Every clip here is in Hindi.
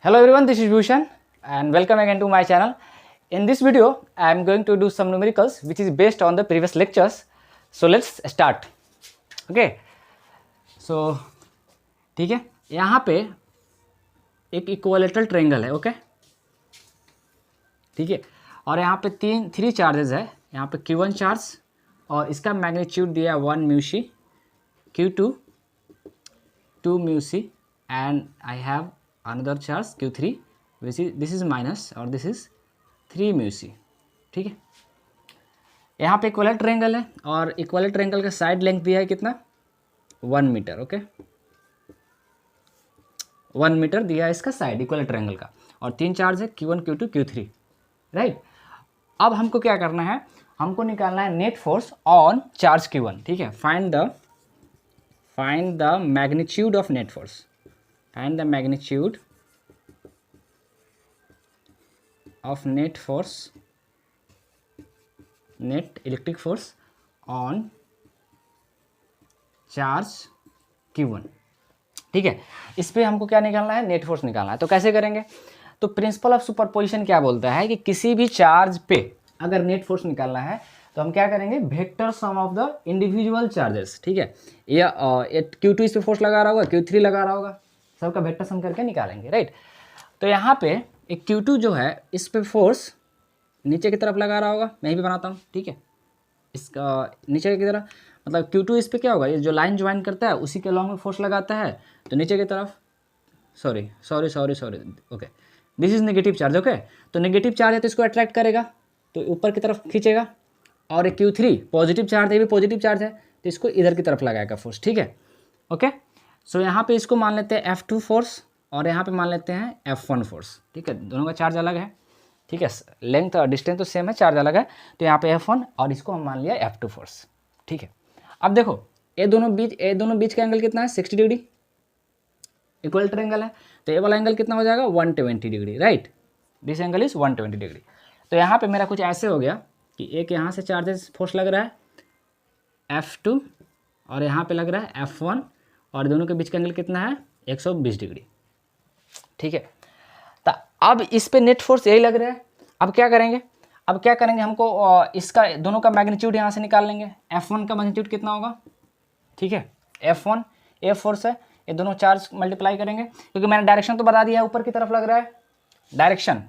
Hello everyone, this is Bhushan and welcome again to my channel. In this video, I am going to do some numericals which is based on the previous lectures. So let's start. Okay. So ठीक है, यहाँ पे एक इक्विलेटरल ट्रायंगल है. ओके ठीक है, और यहाँ पे थ्री चार्जेस है. यहाँ पे Q1 चार्ज और इसका मैग्नीट्यूड दिया 1 mu C, Q2 2 mu C and I have another charge Q3 which is this is minus और this is 3 म्यू सी. ठीक है, यहाँ पे इक्विलेटरल ट्रायंगल है और इक्विलेटरल ट्रायंगल का साइड लेंथ दिया है कितना 1 मीटर. ओके 1 मीटर दिया है इसका साइड इक्विलेटरल ट्रायंगल का और 3 चार्ज है Q1 Q2 Q3. राइट, अब हमको क्या करना है, हमको निकालना है net force on charge Q1. ठीक है, find the magnitude of net force. And the magnitude of net electric force on charge Q1. ठीक है, इस पे हमको क्या निकालना है, नेट फोर्स निकालना है. तो कैसे करेंगे, तो प्रिंसिपल ऑफ सुपरपोजिशन क्या बोलता है कि किसी भी चार्ज पे अगर नेट फोर्स निकालना है तो हम क्या करेंगे, vector sum of the individual charges. ठीक है, या Q2 इस पे फोर्स लगा रहा होगा, Q3 लगा रहा होगा, सबका वेक्टर सम करके निकालेंगे. राइट, तो यहाँ पे एक Q2 जो है इस पे फोर्स नीचे की तरफ लगा रहा होगा. मैं यहीं पे बनाता हूँ. ठीक है, इसका नीचे की तरफ मतलब Q2 इस पे क्या होगा, ये जो लाइन ज्वाइन करता है उसी के लॉन्ग में फोर्स लगाता है तो नीचे की तरफ sorry okay this is negative charge. Okay, तो नेगेटिव चार्ज है तो इसको अट्रैक्ट करेगा तो ऊपर की तरफ खींचेगा. और एक Q3 पॉजिटिव चार्ज है, ये भी पॉजिटिव चार्ज है तो इसको इधर की तरफ लगाएगा फोर्स. ठीक है, ओके. सो यहाँ पे इसको मान लेते हैं F2 फोर्स और यहाँ पे मान लेते हैं F1 फोर्स. ठीक है, दोनों का चार्ज अलग है. ठीक है, लेंथ और डिस्टेंस तो सेम है, चार्ज अलग है. तो यहाँ पे F1 और इसको हम मान लिया F2 फोर्स. ठीक है, अब देखो ये दोनों बीच का एंगल कितना है 60 डिग्री, इक्विलेटरल एंगल है. तो ये वाला एंगल कितना हो जाएगा 120 degree. Right, this angle is 120 degree. तो यहाँ पे मेरा कुछ ऐसे हो गया कि एक यहाँ से चार्जेस फोर्स लग रहा है F2 और यहाँ पे लग रहा है F1 और दोनों के बीच का एंगल कितना है 120 डिग्री. ठीक है, तो अब इस पे नेट फोर्स यही लग रहा है. अब क्या करेंगे, हमको इसका दोनों का मैग्नीट्यूड यहाँ से निकाल लेंगे. F1 का मैग्नीट्यूड कितना होगा. ठीक है, F1 ए फोर्स है, ये दोनों चार्ज मल्टीप्लाई करेंगे क्योंकि मैंने डायरेक्शन तो बता दिया है, ऊपर की तरफ लग रहा है डायरेक्शन,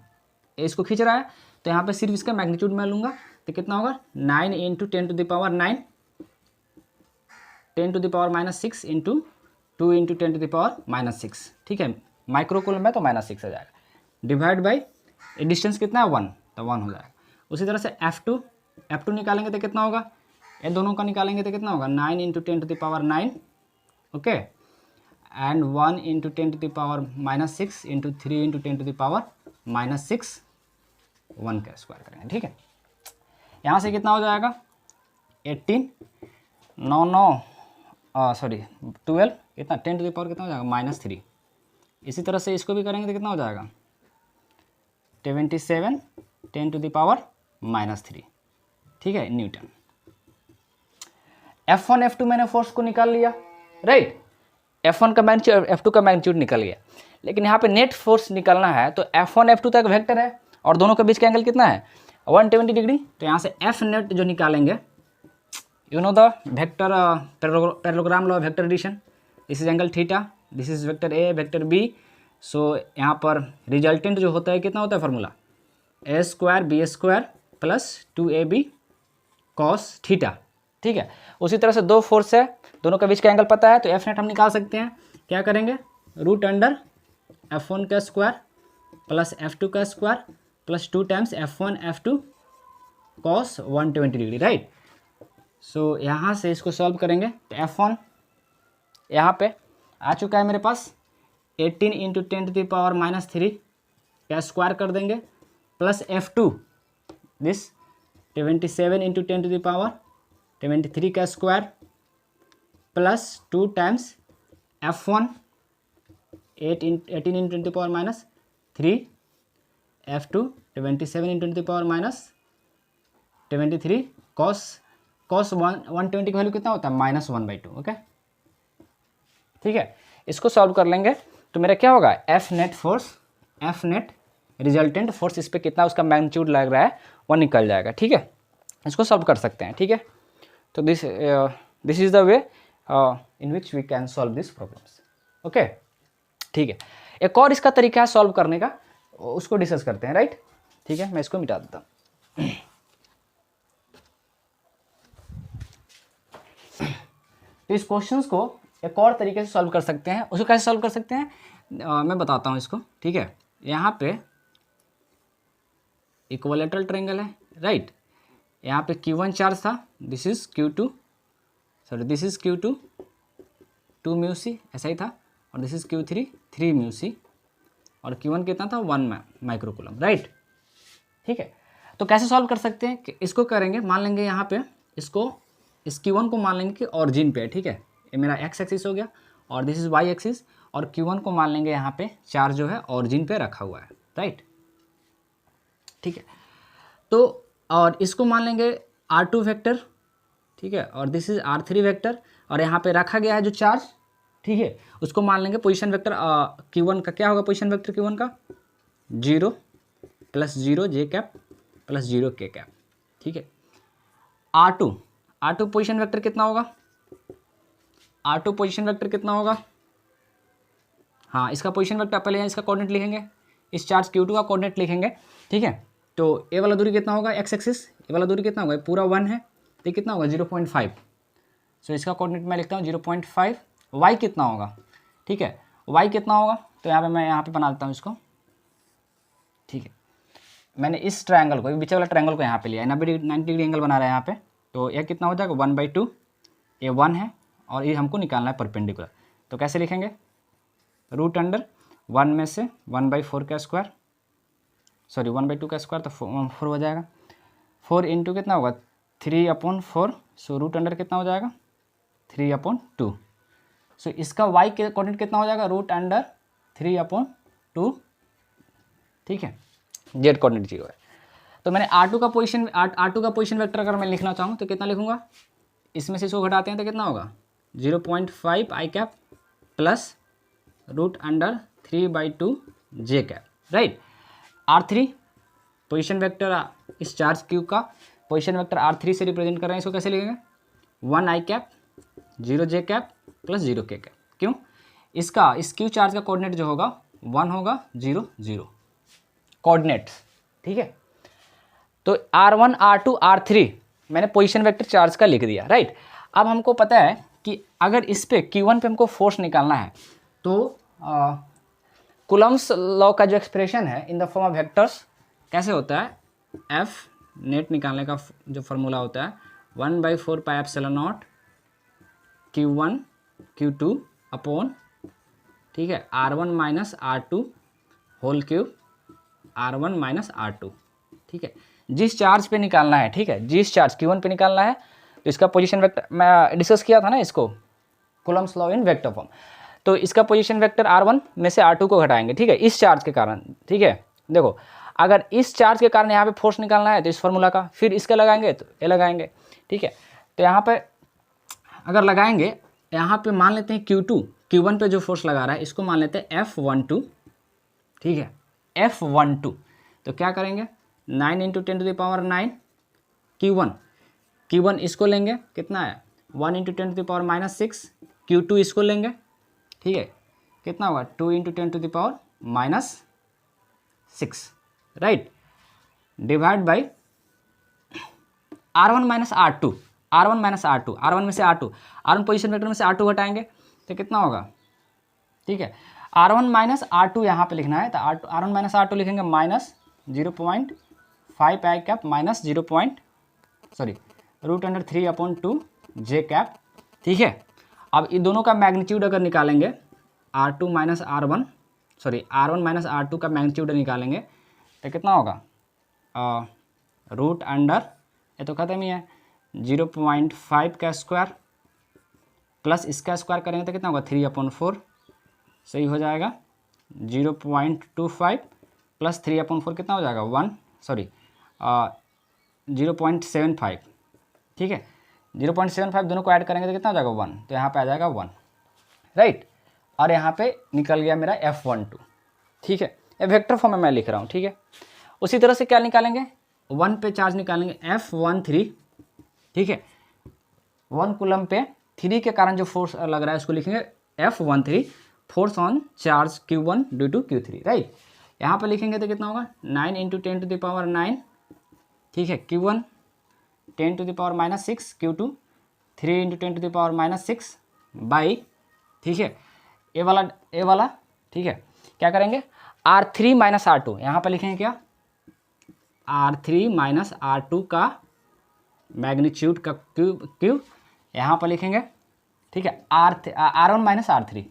इसको खींच रहा है. तो यहाँ पे सिर्फ इसका मैग्नीट्यूड मैं लूँगा तो कितना होगा 9 × 10⁻⁹ 10⁻⁻6 इंटू 2 × 10⁻⁻6. ठीक है, माइक्रोकूलम में तो -6 आ जाएगा. डिवाइड बाई डिस्टेंस कितना है 1 तो 1 हो जाएगा. उसी तरह से F2 निकालेंगे तो कितना होगा, ये दोनों का निकालेंगे तो कितना होगा 9 × 10⁻⁹. ओके, एंड 1 × 10⁻⁻6 इंटू 3 × 10⁻⁻6 1 का स्क्वायर करेंगे. ठीक है, यहाँ से कितना हो जाएगा 18 12 कितना 10 टू द पावर कितना हो जाएगा -3. इसी तरह से इसको भी करेंगे तो कितना हो जाएगा 27 10 टू द पावर -3. ठीक है, न्यूटन. F1 F2 मैंने फोर्स को निकाल लिया. राइट, F1 का मैग्नीट्यूड F2 का मैग्नीट्यूड निकल गया. लेकिन यहाँ पे नेट फोर्स निकालना है तो F1 F2 तक वेक्टर है और दोनों के बीच का एंगल कितना है 120 डिग्री. तो यहाँ से F नेट जो निकालेंगे, you know the vector parallelogram law of vector addition. This is angle theta, this is vector A, vector B. So यहाँ पर रिजल्टेंट जो होता है कितना होता है formula A² B² plus 2AB cos theta. ठीक है, उसी तरह से दो फोर्स है, दोनों का बीच का एंगल पता है तो F नेट हम निकाल सकते हैं. क्या करेंगे, √अंडर F1 का स्क्वायर प्लस F2 का square plus 2 times F1 F2 cos 120 degree. Right, so यहाँ से इसको सॉल्व करेंगे तो F1 यहाँ पे आ चुका है मेरे पास 18 × 10⁻³ का स्क्वायर कर देंगे प्लस F2 दिस 27 × 10⁻23 का square plus 2 times F1 18 × 10⁻³ F2 27 × 10⁻23 cos 120 की वैल्यू कितना होता है -1/2. ओके, ठीक है, इसको सॉल्व कर लेंगे तो मेरा क्या होगा F net force F net resultant force, इस पर कितना उसका मैग्नीट्यूड लग रहा है वो निकल जाएगा। ठीक है, इसको सॉल्व कर सकते हैं। ठीक है, तो this is the way in which we can solve this problems. Okay, ठीक है। एक और इसका तरीका है सॉल्व करने का, उसको डिस्कस करते हैं। राइट, ठीक है, मैं इसको मिटा देता हूँ। तो इस क्वेश्चंस को एक और तरीके से सॉल्व कर सकते हैं। उसको कैसे सॉल्व कर सकते हैं मैं बताता हूँ इसको। ठीक है, यहाँ पे इक्विलैटरल ट्रायंगल है। राइट, यहाँ पे Q1 चार्ज था, this is Q2, sorry this is Q2 2 mu C, ऐसा ही था, और this is Q3 3 mu C, और Q1 कितना था 1 माइक्रोकूलम। राइट, ठीक है। तो कैसे सॉल्व कर सकते हैं कि इसको करेंगे, मान लेंगे यहाँ पे इसको, इस Q1 को मान लेंगे कि ऑरिजिन पे है। ठीक है, ये मेरा एक्स एक्सिस हो गया और दिस इज वाई एक्सिस, और Q1 को मान लेंगे यहाँ पे चार्ज जो है ऑरिजिन पे रखा हुआ है। राइट, ठीक है। तो और इसको मान लेंगे R2 वेक्टर, ठीक है, और दिस इज R3 वेक्टर, और यहाँ पे रखा गया है जो चार्ज, ठीक है, उसको मान लेंगे पोजीशन वेक्टर Q1 का। क्या होगा पोजीशन वेक्टर Q1 का 0 + 0 j कैप + 0 k कैप। ठीक है, R2 पोजीशन वेक्टर कितना होगा, R2 पोजीशन वेक्टर कितना होगा, हाँ इसका पोजीशन वेक्टर पहले यहाँ इसका कोऑर्डिनेट लिखेंगे, इस चार्ज Q2 का कोऑर्डिनेट लिखेंगे। ठीक है, तो ए वाला दूरी कितना होगा एक्स एक्सिस, ए वाला दूरी कितना होगा, पूरा 1 है, तो कितना होगा 0.5। सो इसका कोऑर्डिनेट मैं लिखता हूँ 0.5। वाई कितना होगा, ठीक है, वाई कितना होगा, तो यहाँ पे मैं यहाँ पे बना देता हूँ इसको। ठीक है, मैंने इस ट्रायंगल को, बीच वाला ट्रायंगल को यहाँ पे लिया है, 90 डिग्री एंगल बना रहा है यहाँ पे, तो यह कितना हो जाएगा 1/2, ये 1 है और ये हमको निकालना है परपेंडिकुलर। तो कैसे लिखेंगे, √1 में से 1/4 का स्क्वायर, सॉरी 1/2 का स्क्वायर, तो 4 हो जाएगा, 4 इंटू कितना होगा 3/4, सो √अंडर कितना हो जाएगा 3/2। सो इसका y के कोऑर्डिनेट कितना हो जाएगा √अंडर 3/2। ठीक है, z कोऑर्डिनेट 0 है। तो मैंने R2 का पोजीशन वेक्टर अगर मैं लिखना चाहूँ तो कितना लिखूंगा, इसमें से इसको घटाते हैं तो कितना होगा 0.5 i cap plus √under 3/2 j cap. Right, R3 position vector, इस चार्ज Q का पोजीशन वेक्टर R3 से रिप्रेजेंट कर रहे हैं, इसको कैसे लिखेंगे 1 i cap 0 j cap plus 0 k cap. क्यों, इसका इस Q चार्ज का कोऑर्डिनेट जो होगा 1 होगा 0 0 कोऑर्डिनेट्स। ठीक है, तो R1 R2 R3 मैंने पोजीशन वेक्टर चार्ज का लिख दिया। राइट, अब हमको पता है कि अगर इस पे Q1 पे हमको फोर्स निकालना है तो कूलम्स लॉ का जो एक्सप्रेशन है in the form of vectors कैसे होता है, F नेट निकालने का जो फॉर्मूला होता है 1/4πε0 Q1 Q2 अपॉन, ठीक है, R1 - R2 whole cube R1 - R2। ठीक है, जिस चार्ज पे निकालना है, ठीक है, जिस चार्ज Q1 पे निकालना है, तो इसका पोजीशन वेक्टर मैं डिस्कस किया था ना इसको, Coulomb's law in vector form, तो इसका पोजीशन वेक्टर R1 में से R2 को घटाएंगे। ठीक है, इस चार्ज के कारण। ठीक है, देखो अगर इस चार्ज के कारण यहाँ पे फोर्स निकालना है तो इस फार्मूला का, फिर इसके लगाएंगे तो ये लगाएंगे। ठीक है, तो यहाँ पे अगर लगाएंगे, यहाँ पे मान लेते हैं Q1 पे जो फोर्स लगा रहा है इसको मान लेते हैं F12। ठीक है, F12, तो क्या करेंगे 9 × 10⁻9 Q1 इसको लेंगे, कितना है 1 × 10⁻⁻6, Q2 इसको लेंगे, ठीक है, कितना होगा 2 × 10⁻6। Right, divide by R1 - R2, R1 में से R1 पोजीशन वेक्टर में से R2 घटाएंगे तो कितना होगा, ठीक है, R1 - R2 यहाँ पे लिखना है, तो R1 - R2 लिखेंगे -0.5 i cap minus √under 3/2 j cap. ठीक है, अब इन दोनों का मैग्नीट्यूड अगर निकालेंगे R1 - R2 का मैग्नीट्यूड निकालेंगे तो कितना होगा √अंडर, ये तो खत्म ही है, 0.5 का स्क्वायर प्लस इसका स्क्वायर करेंगे तो कितना होगा 3/4, सही हो जाएगा 0.25 प्लस 3/4 कितना हो जाएगा 0.75। ठीक है, 0.75 दोनों को ऐड करेंगे तो कितना हो जाएगा 1, तो यहाँ पे आ जाएगा 1। राइट, और यहाँ पे निकल गया मेरा F12। ठीक है, वेक्टर फॉर्म में मैं लिख रहा हूँ, ठीक है। उसी तरह से क्या निकालेंगे, 1 पे चार्ज निकालेंगे F13, ठीक है। 1 कूलम पे 3 के कारण जो फोर्स लग रहा है उसको लिखेंगे F13, force on charge Q1 due to Q3, right. यहाँ पर लिखेंगे तो कितना होगा, 9 × 10⁻⁹, ठीक है। Q1 10⁻⁻6, Q2 3 × 10⁻⁻6 बाई, ठीक है, ए वाला, ठीक है। क्या करेंगे, R3 - R2, यहाँ पर लिखेंगे क्या, R3 - R2 का मैग्नीट्यूड का क्यूब यहाँ पर लिखेंगे, ठीक है। R1 - R3,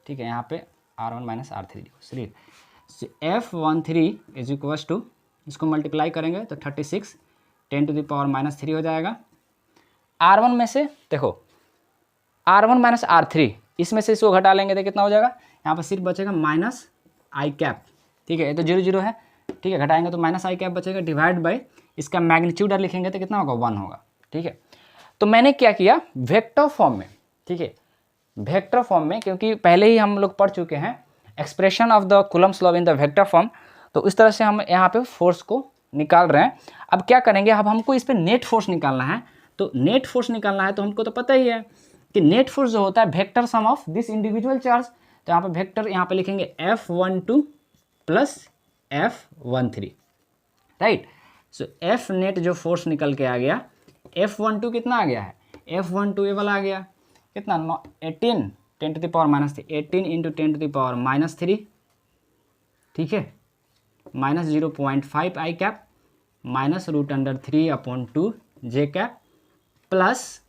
ठीक है। यहाँ पे R1 - R3 लिखो, चलिए। F13 इज इक्वल्स टू, इसको मल्टीप्लाई करेंगे तो 36 10⁻³ हो जाएगा। R1 में से देखो, R1 - R3, इसमें से इसको घटा लेंगे तो कितना हो जाएगा, यहाँ पर सिर्फ बचेगा -i कैप, ठीक है। ये तो 0 0 है, ठीक है। घटाएंगे तो -i कैप बचेगा, डिवाइड बाय इसका मैग्नीट्यूड लिखेंगे तो कितना होगा, 1 होगा, ठीक है। तो मैंने क्या किया, वेक्टर फॉर्म में, ठीक है, वेक्टर फॉर्म में, क्योंकि पहले ही हम लोग पढ़ चुके हैं expression of the Coulomb's law in the vector form, तो इस तरह से हम यहाँ पे फोर्स को निकाल रहे हैं। अब क्या करेंगे, अब हमको इस पर नेट फोर्स निकालना है। तो नेट फोर्स निकालना है तो हमको तो पता ही है कि नेट फोर्स जो होता है vector sum of this individual charge. तो यहाँ पे वेक्टर, यहाँ पे लिखेंगे F12 + F13, राइट। सो F नेट जो फोर्स निकल के आ गया, F12 कितना आ गया है, F12 ये वाला आ गया कितना, 18 10⁻³ 18 × 10⁻³ ठीक है, -0.5 i cap -√3/2 j cap plus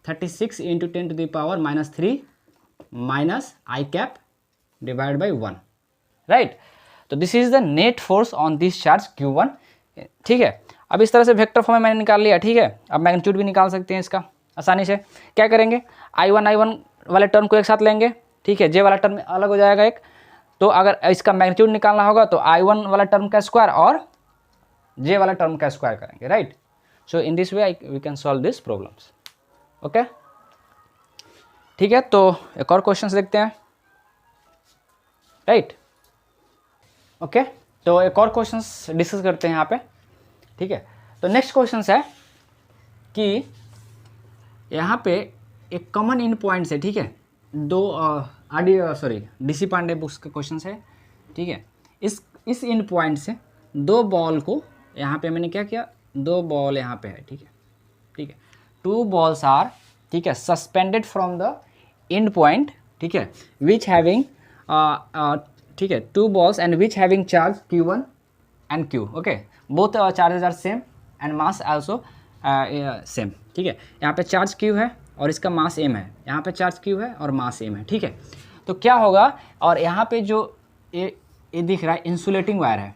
36 × 10⁻³ -i cap divide by 1, right. तो this is the net force on this charge Q1, ठीक है। अब इस तरह से वेक्टर फॉर्म में मैंने निकाल लिया, ठीक है। अब मैग्नीट्यूड भी निकाल सकते हैं इसका आसानी से। क्या करेंगे, I1 वाले टर्म को एक साथ लेंगे, ठीक है। J वाला टर्म अलग हो जाएगा एक, तो अगर इसका मैग्नीट्यूड निकालना होगा तो I1 वाला टर्म का स्क्वायर और J वाला टर्म का स्क्वायर करेंगे, right. So in this way we can solve this problems, okay, ठीक है। तो एक और क्वेश्चन देखते हैं, राइट, ओके। तो एक और क्वेश्चन डिस्कस करते हैं यहाँ पे, ठीक है। तो नेक्स्ट क्वेश्चन है कि यहाँ पे एक कॉमन इन पॉइंट्स है, ठीक है। DC पांडे बुक्स का क्वेश्चन है, ठीक है। इस इन पॉइंट से 2 बॉल को यहाँ पे मैंने क्या किया, 2 बॉल यहाँ पे है, ठीक है, ठीक है। 2 balls आर, ठीक है, suspended from the end point, ठीक है, विच हैविंग, ठीक है, 2 balls and which having charge Q1 and Q, okay. Both charges are same and mass also same, ठीक है। यहाँ पे चार्ज Q है और इसका मास M है, यहाँ पे चार्ज Q है और मास M है, ठीक है। तो क्या होगा, और यहाँ पे जो ये दिख रहा है इंसुलेटिंग वायर है,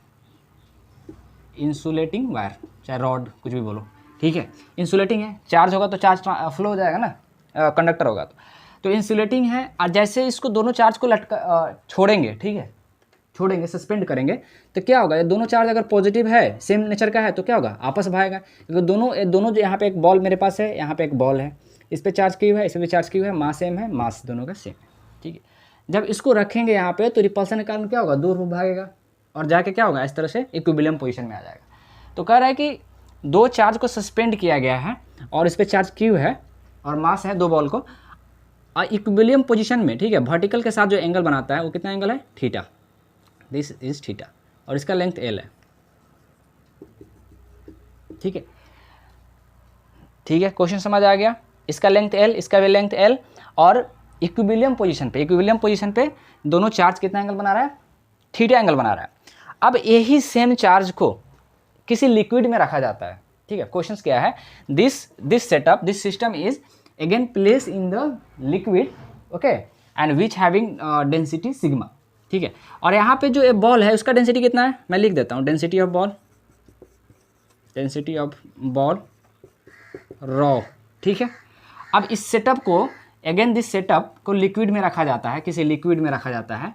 इंसुलेटिंग वायर, चाहे रॉड कुछ भी बोलो, ठीक है। इंसुलेटिंग है, चार्ज होगा तो चार्ज फ्लो हो जाएगा ना, कंडक्टर होगा तो इंसुलेटिंग है। और जैसे इसको दोनों चार्ज को छोड़ेंगे, ठीक है, छोड़ेंगे, सस्पेंड करेंगे, तो क्या होगा, ये दोनों चार्ज अगर पॉजिटिव है, सेम नेचर का है, तो क्या होगा, आपस भागेगा। क्योंकि दोनों जो यहाँ पे एक बॉल मेरे पास है, यहाँ पे एक बॉल है, इस पे चार्ज Q है, इस पे भी चार्ज Q है, मास सेम है, मास दोनों का सेम है, ठीक है। जब इसको रखेंगे यहाँ पे तो रिपल्सन के कारण क्या होगा, दूर भागेगा और जाके क्या होगा, इस तरह से इक्विलिब्रियम पोजीशन में आ जाएगा। तो कह रहा है कि 2 चार्ज को सस्पेंड किया गया है और इस पर चार्ज Q है और मास है 2 बॉल को, और इक्विलिब्रियम पोजीशन में, ठीक है, वर्टिकल के साथ जो एंगल बनाता है वो कितना एंगल है, थीटा, दिस इज थीटा, और इसका लेंथ L है, ठीक है, ठीक है। क्वेश्चन समझ आ गया, इसका लेंथ L, इसका भी लेंथ L, और इक्विलिब्रियम पोजीशन पे दोनों चार्ज कितना एंगल बना रहा है, थीटा एंगल बना रहा है। अब यही सेम चार्ज को किसी लिक्विड में रखा जाता है, ठीक है। क्वेश्चन क्या है, this system is again place in the liquid, okay, and which having density sigma, ठीक है। और यहाँ पे जो बॉल है उसका डेंसिटी कितना है, मैं लिख देता हूँ, डेंसिटी ऑफ बॉल रॉ, ठीक है। अब इस सेटअप को, अगेन दिस सेटअप को लिक्विड में रखा जाता है, किसी लिक्विड में रखा जाता है,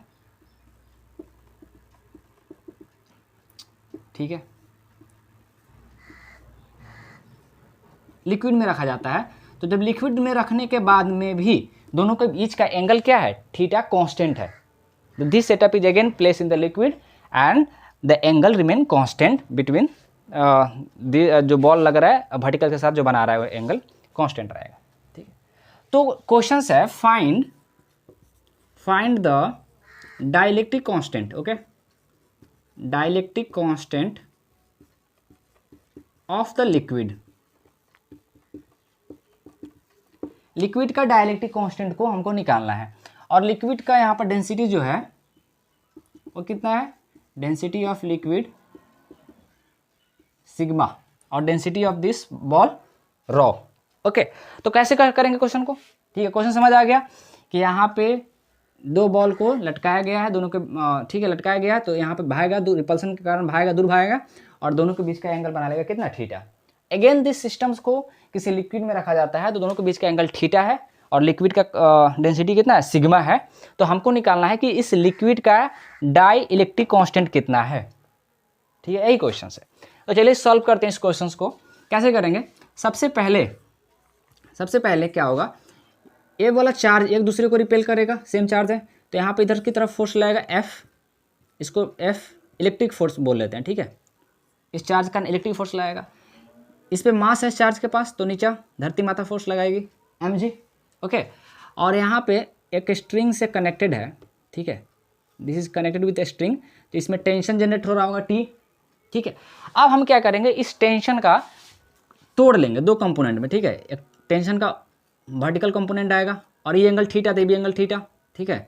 ठीक है, लिक्विड में रखा जाता है। तो जब लिक्विड में रखने के बाद में भी दोनों के बीच का एंगल क्या है, थीटा कांस्टेंट है, this setup is again place in the liquid and the angle remain constant between जो बॉल लग रहा है वर्टिकल के साथ जो बना रहा है वो एंगल कांस्टेंट रहेगा, ठीक है। तो क्वेश्चन है find the dielectric constant, okay, dielectric constant of the liquid. Liquid का डाइलेक्ट्रिक कांस्टेंट को हमको निकालना है और लिक्विड का यहाँ पर डेंसिटी जो है वो कितना है, डेंसिटी ऑफ लिक्विड सिग्मा और density of this ball raw, okay. तो कैसे करेंगे क्वेश्चन को, ठीक है। क्वेश्चन समझ आ गया कि यहाँ पे दो बॉल को लटकाया गया है, दोनों के ठीक है लटकाया गया है, तो यहाँ पे भागेगा, रिपल्सन के कारण भागेगा, दूर भागेगा और दोनों के बीच का एंगल बना लेगा कितना, थीटा। अगेन दिस सिस्टम्स को किसी लिक्विड में रखा जाता है तो दोनों के बीच का एंगल थीटा है और लिक्विड का डेंसिटी कितना है, सिग्मा है। तो हमको निकालना है कि इस लिक्विड का डाई इलेक्ट्रिक कांस्टेंट कितना है, ठीक है, यही क्वेश्चन है। तो चलिए सॉल्व करते हैं इस क्वेश्चन को। कैसे करेंगे, सबसे पहले क्या होगा, ये वाला चार्ज एक दूसरे को रिपेल करेगा, सेम चार्ज है, तो यहाँ पे इधर की तरफ फोर्स लगेगा F, इसको F इलेक्ट्रिक फोर्स बोल लेते हैं, ठीक है। इस चार्ज का इलेक्ट्रिक फोर्स लगेगा, इस पे मास है चार्ज के पास, तो नीचे धरती माता फोर्स लगाएगी mg, ओके। और यहाँ पे एक स्ट्रिंग से कनेक्टेड है, ठीक है, this is connected with string, तो इसमें टेंशन जनरेट हो रहा होगा T, ठीक है। अब हम क्या करेंगे, इस टेंशन का तोड़ लेंगे दो कंपोनेंट में, ठीक है। एक टेंशन का वर्टिकल कंपोनेंट आएगा और ये एंगल थीटा, तो ये भी एंगल थीटा, ठीक है,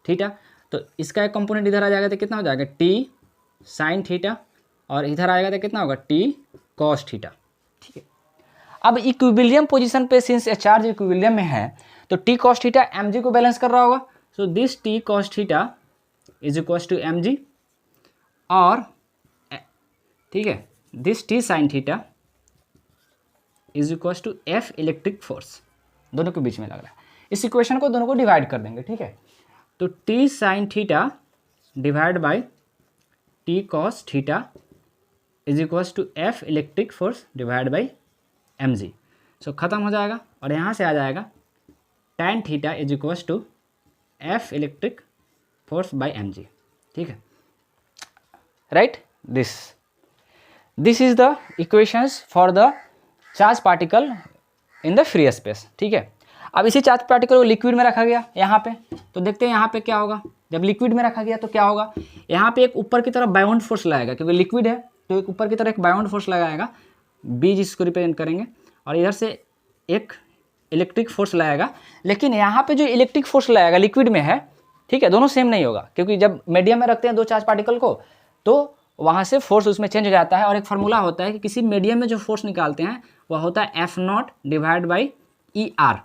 थीटा। तो इसका एक कंपोनेंट इधर आ जाएगा तो कितना हो जाएगा, T साइन थीटा, और इधर आएगा तो कितना होगा, T कॉस थीटा, ठीक है। अब इक्विलिब्रियम पोजीशन पे सिंस चार्ज इक्विलिब्रियम में है तो T कॉस थीटा mg को बैलेंस कर रहा होगा, so this T cos theta is equal to mg, और ठीक है this T sine theta is equal to F electric force, दोनों के बीच में लग रहा है। इस इक्वेशन को दोनों को डिवाइड कर देंगे, ठीक है। तो T sine theta divide by T cos theta is equal to F electric force divide by mg, so खत्म हो जाएगा और यहाँ से आ जाएगा tan theta is equal to F electric force by mg, ठीक है, right. This is the equations for the charge particle in the free space, ठीक है। अब इसी चार्ज पार्टिकल को लिक्विड में रखा गया यहाँ पे, तो देखते हैं यहाँ पे क्या होगा। जब लिक्विड में रखा गया तो क्या होगा, यहाँ पे एक ऊपर की तरफ बाउंड फोर्स लगाएगा, क्योंकि लिक्विड है तो एक ऊपर की तरफ एक बाउंड फोर्स लगाएगा, B जिसको रिप्रेजेंट करेंगे, और इधर से एक इलेक्ट्रिक फोर्स लगाएगा। लेकिन यहाँ पे जो इलेक्ट्रिक फोर्स लगाएगा लिक्विड में है, ठीक है, दोनों सेम नहीं होगा, क्योंकि जब मीडियम में रखते हैं दो चार्ज पार्टिकल को तो वहाँ से फोर्स उसमें चेंज हो जाता है। और एक फार्मूला होता है कि किसी मीडियम में जो फोर्स निकालते हैं वह होता है F0 डिवाइड बाई ER,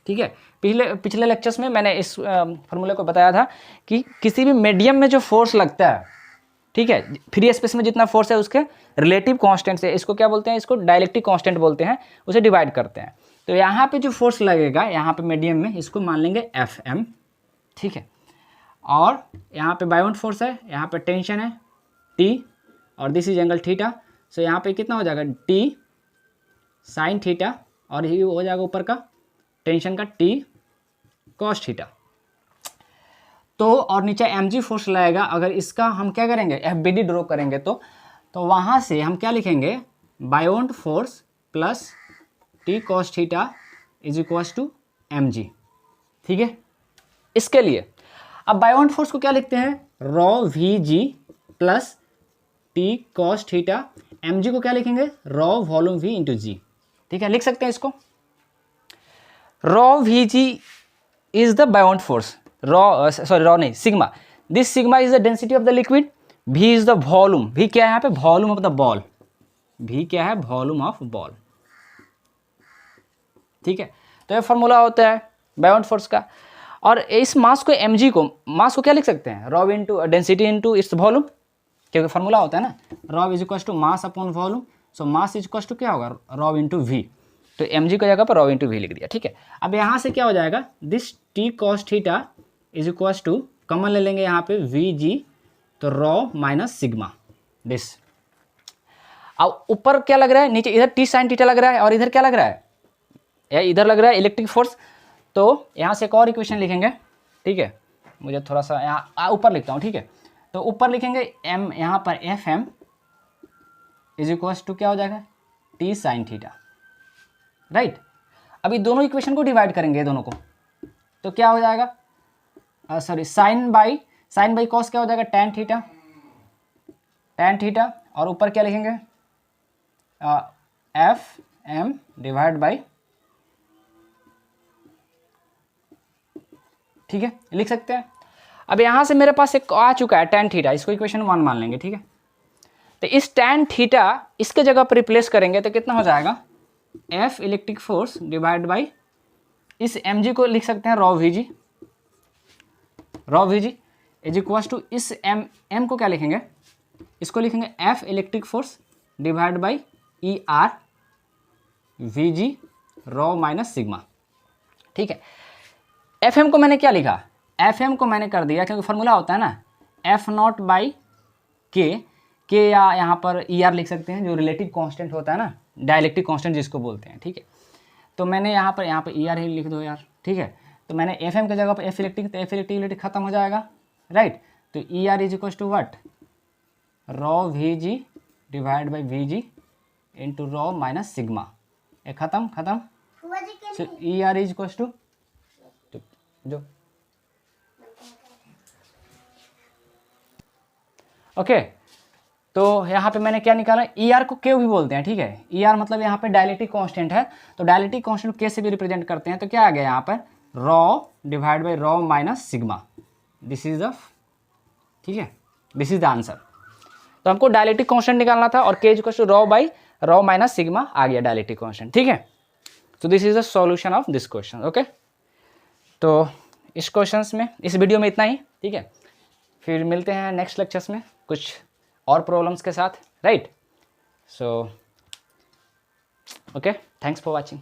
ठीक है। पिछले लेक्चर्स में मैंने इस फार्मूले को बताया था कि किसी भी मीडियम में जो फोर्स लगता है, ठीक है, फ्री स्पेस में जितना फोर्स है उसके रिलेटिव कांस्टेंट से, इसको क्या बोलते हैं, इसको डाइलेक्ट्रिक कांस्टेंट बोलते हैं, उसे डिवाइड करते हैं। तो यहाँ पे जो फोर्स लगेगा यहाँ पे मीडियम में, इसको मान लेंगे FM, ठीक है। और यहाँ पे बाउंड फोर्स है, यहाँ पे टेंशन है T, और दिस इज एंगल थीटा, सो यहाँ पे कितना हो जाएगा, T साइन थीटा, और ये हो जाएगा ऊपर का टेंशन का T कॉस थीटा। तो और नीचे mg फोर्स लगेगा। अगर इसका हम क्या करेंगे, FBD ड्रॉ करेंगे तो वहाँ से हम क्या लिखेंगे, bound force plus T cos theta is equal to mg, ठीक है। इसके लिए अब बाउंड फोर्स को क्या लिखते हैं, rho VG plus T cos theta, mg को क्या लिखेंगे, rho volume V into G, ठीक है, लिख सकते हैं इसको। Rho VG is the bound force, rho नहीं, sigma, this sigma is the density of the liquid, V is the volume, V क्या है यहाँ पे, volume of the ball, V क्या है, वॉल्यूम ऑफ बॉल, ठीक है। तो ये फॉर्मूला होता है बाउंड फोर्स का। और इस मास को mg को, मास को क्या लिख सकते हैं, rho into density into its volume, क्योंकि फॉर्मूला होता है ना, rho is equal to mass upon volume, so mass is equal to क्या होगा, रॉ इंटू V, तो mg की जगह पर रॉ इंटू V लिख दिया, ठीक है। अब यहाँ से क्या हो जाएगा, this T cos theta is equal to, common ले लेंगे यहाँ पे VG, तो रॉ माइनस सिग्मा दिस। अब ऊपर क्या लग रहा है, नीचे इधर T साइन थीटा लग रहा है, और इधर क्या लग रहा है, इधर लग रहा है इलेक्ट्रिक फोर्स। तो यहाँ से एक और इक्वेशन लिखेंगे, ठीक है, मुझे थोड़ा सा यहाँ ऊपर लिखता हूँ, ठीक है। तो ऊपर लिखेंगे m, यहाँ पर F M is equals to क्या हो जाएगा, टी साइन थीटा, राइट। अभी दोनों इक्वेशन को डिवाइड करेंगे दोनों को, तो क्या हो जाएगा, सॉरी साइन बाई कॉस क्या हो जाएगा, टेन थीटा, और ऊपर क्या लिखेंगे, एफ एम डिवाइड बाई, ठीक है, लिख सकते हैं। अब यहाँ से मेरे पास एक आ चुका है टेन थीटा, इसको इक्वेशन 1 मान लेंगे, ठीक है। तो इस टेन थीटा इसके जगह पर रिप्लेस करेंगे तो कितना हो जाएगा, F electric force divide by, इस एम जी को लिख सकते हैं rho V G is equals to, इस एम को क्या लिखेंगे, इसको लिखेंगे F electric force divide by E R V G rho minus sigma, ठीक है। एफ एम को मैंने क्या लिखा, एफ एम को मैंने कर दिया, क्योंकि फॉर्मूला होता है ना एफ नॉट बाई के, या यहाँ पर ई आर लिख सकते हैं, जो रिलेटिव कांस्टेंट होता है ना, डायलेक्ट्रिक कांस्टेंट जिसको बोलते हैं, ठीक है। तो मैंने यहाँ पर ई आर ही लिख दो यार, ठीक है। तो मैंने एफ एम की जगह पर एफ इलेक्ट्रिक, तो एफ इलेक्ट्रिक खत्म हो जाएगा, राइट। तो E R is equal to what, rho V G divide by V G into rho minus sigma, ये खत्म। So E R is equal to जो ओके, तो यहाँ पे मैंने क्या निकाला, ई आर को के भी बोलते हैं, ठीक है। ई आर मतलब यहाँ पे डायलेक्ट्रिक कांस्टेंट है, तो डायलेक्ट्रिक कांस्टेंट के से भी रिप्रेजेंट करते हैं, तो क्या आ गया यहाँ पर, raw divide by rho minus sigma, this is the, ठीक है, दिस इज द आंसर। तो हमको डायलेक्ट्रिक कांस्टेंट निकालना था, और K is equal to rho by rho minus sigma आ गया डायलेक्ट्रिक कांस्टेंट, ठीक है। तो this is the solution of this question, okay. तो इस क्वेश्चंस में, इस वीडियो में इतना ही, ठीक है। फिर मिलते हैं नेक्स्ट लेक्चर्स में कुछ और प्रॉब्लम्स के साथ, right. So okay, thanks for watching.